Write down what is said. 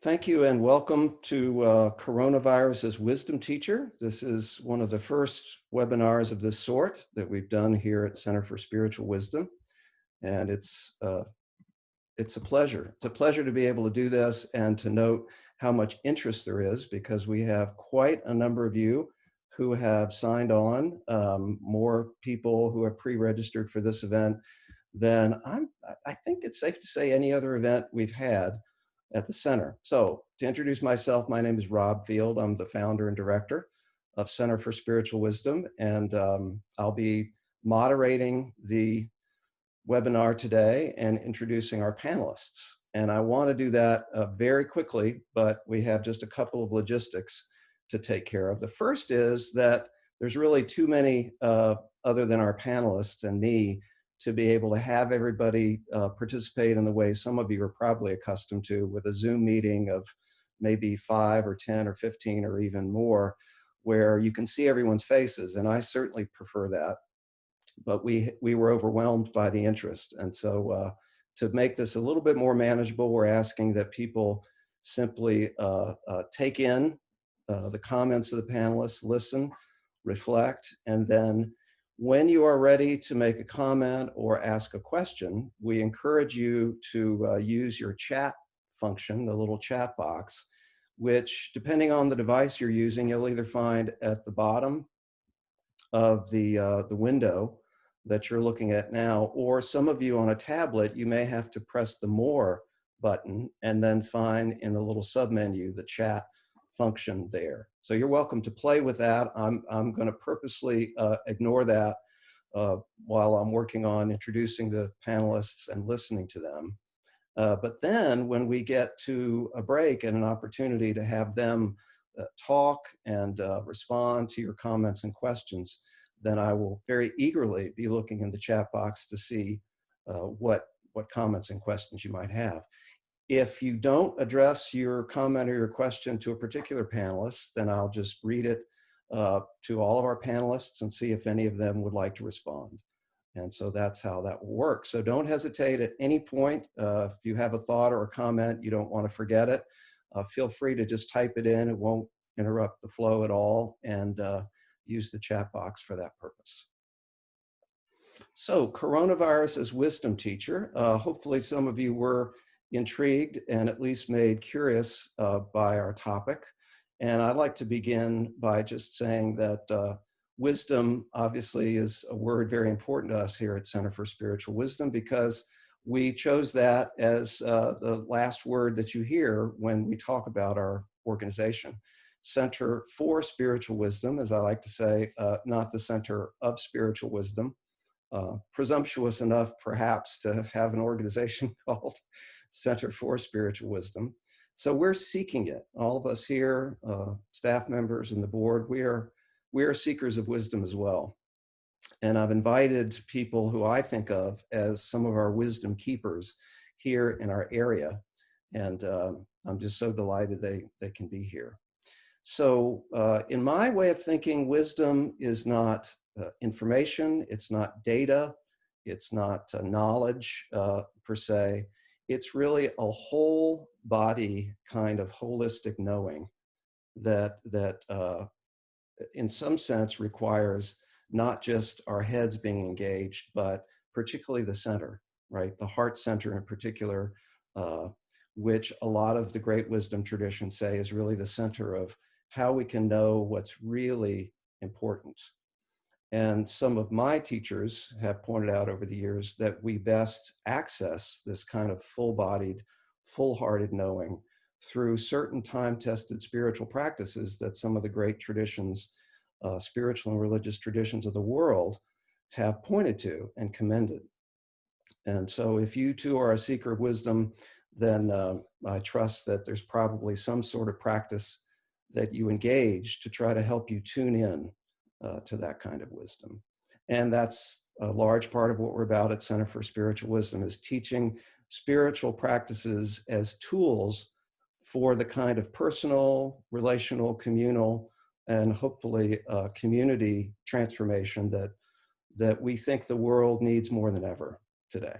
Thank you and welcome to Coronavirus as Wisdom Teacher. This is one of the first webinars of this sort that we've done here at Center for Spiritual Wisdom. And it's a pleasure. It's a pleasure to be able to do this and to note how much interest there is, because we have quite a number of you who have signed on, more people who have pre-registered for this event than I think it's safe to say any other event we've had at the center. So to introduce myself, my name is Rob Field. I'm the founder and director of Center for Spiritual Wisdom, and I'll be moderating the webinar today and introducing our panelists. And I want to do that very quickly, but we have just a couple of logistics to take care of. The first is that there's really too many other than our panelists and me to be able to have everybody participate in the way some of you are probably accustomed to, with a Zoom meeting of maybe 5 or 10 or 15 or even more, where you can see everyone's faces. And I certainly prefer that. But we were overwhelmed by the interest. And so to make this a little bit more manageable, we're asking that people simply take in the comments of the panelists, listen, reflect, and then when you are ready to make a comment or ask a question, we encourage you to use your chat function, the little chat box, which, depending on the device you're using, you'll either find at the bottom of the window that you're looking at now, or some of you on a tablet, you may have to press the More button and then find in the little submenu the chat function there. So you're welcome to play with that. I'm going to purposely ignore that while I'm working on introducing the panelists and listening to them. But then when we get to a break and an opportunity to have them talk and respond to your comments and questions, then I will very eagerly be looking in the chat box to see what comments and questions you might have. If you don't address your comment or your question to a particular panelist, then I'll just read it to all of our panelists and see if any of them would like to respond. And so that's how that will work. So don't hesitate at any point. If you have a thought or a comment, you don't want to forget it, feel free to just type it in. It won't interrupt the flow at all, and use the chat box for that purpose. So coronavirus as wisdom teacher. Hopefully some of you were intrigued and at least made curious by our topic. And I'd like to begin by just saying that wisdom obviously is a word very important to us here at Center for Spiritual Wisdom, because we chose that as the last word that you hear when we talk about our organization. Center for Spiritual Wisdom, as I like to say, not the Center of Spiritual Wisdom. Presumptuous enough, perhaps, to have an organization called Center for Spiritual Wisdom. So we're seeking it. All of us here, staff members and the board, we are seekers of wisdom as well. And I've invited people who I think of as some of our wisdom keepers here in our area. And I'm just so delighted they can be here. So in my way of thinking, wisdom is not information, it's not data, it's not knowledge per se. It's really a whole body kind of holistic knowing that in some sense requires not just our heads being engaged, but particularly the center, right? The heart center in particular, which a lot of the great wisdom traditions say is really the center of how we can know what's really important. And some of my teachers have pointed out over the years that we best access this kind of full-bodied, full-hearted knowing through certain time-tested spiritual practices that some of the great traditions, spiritual and religious traditions of the world have pointed to and commended. And so if you too are a seeker of wisdom, then I trust that there's probably some sort of practice that you engage to try to help you tune in to that kind of wisdom. And that's a large part of what we're about at Center for Spiritual Wisdom, is teaching spiritual practices as tools for the kind of personal, relational, communal, and hopefully community transformation that we think the world needs more than ever today.